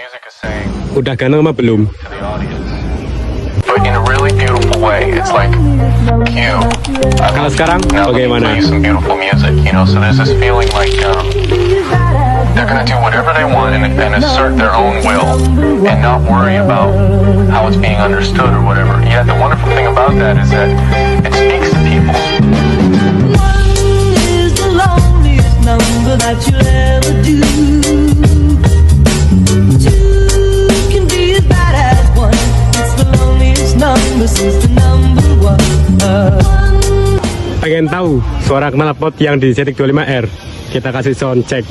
music is saying Udah ganteng apa belum? to the audience. But in a really beautiful way. It's like, you. Kalau sekarang Now let me bagaimana? play you some beautiful music, you know. So there's this feeling like they're gonna do whatever they want and assert their own will and not worry about how it's being understood or whatever. Yet the wonderful thing about that is that it speaks to people. One is the loneliest number that you'll ever do. Two can be as bad as one. It's the loneliest number since the number one. Pengen tahu suara knalpot yang di Cetik 25R? Kita kasih sound check.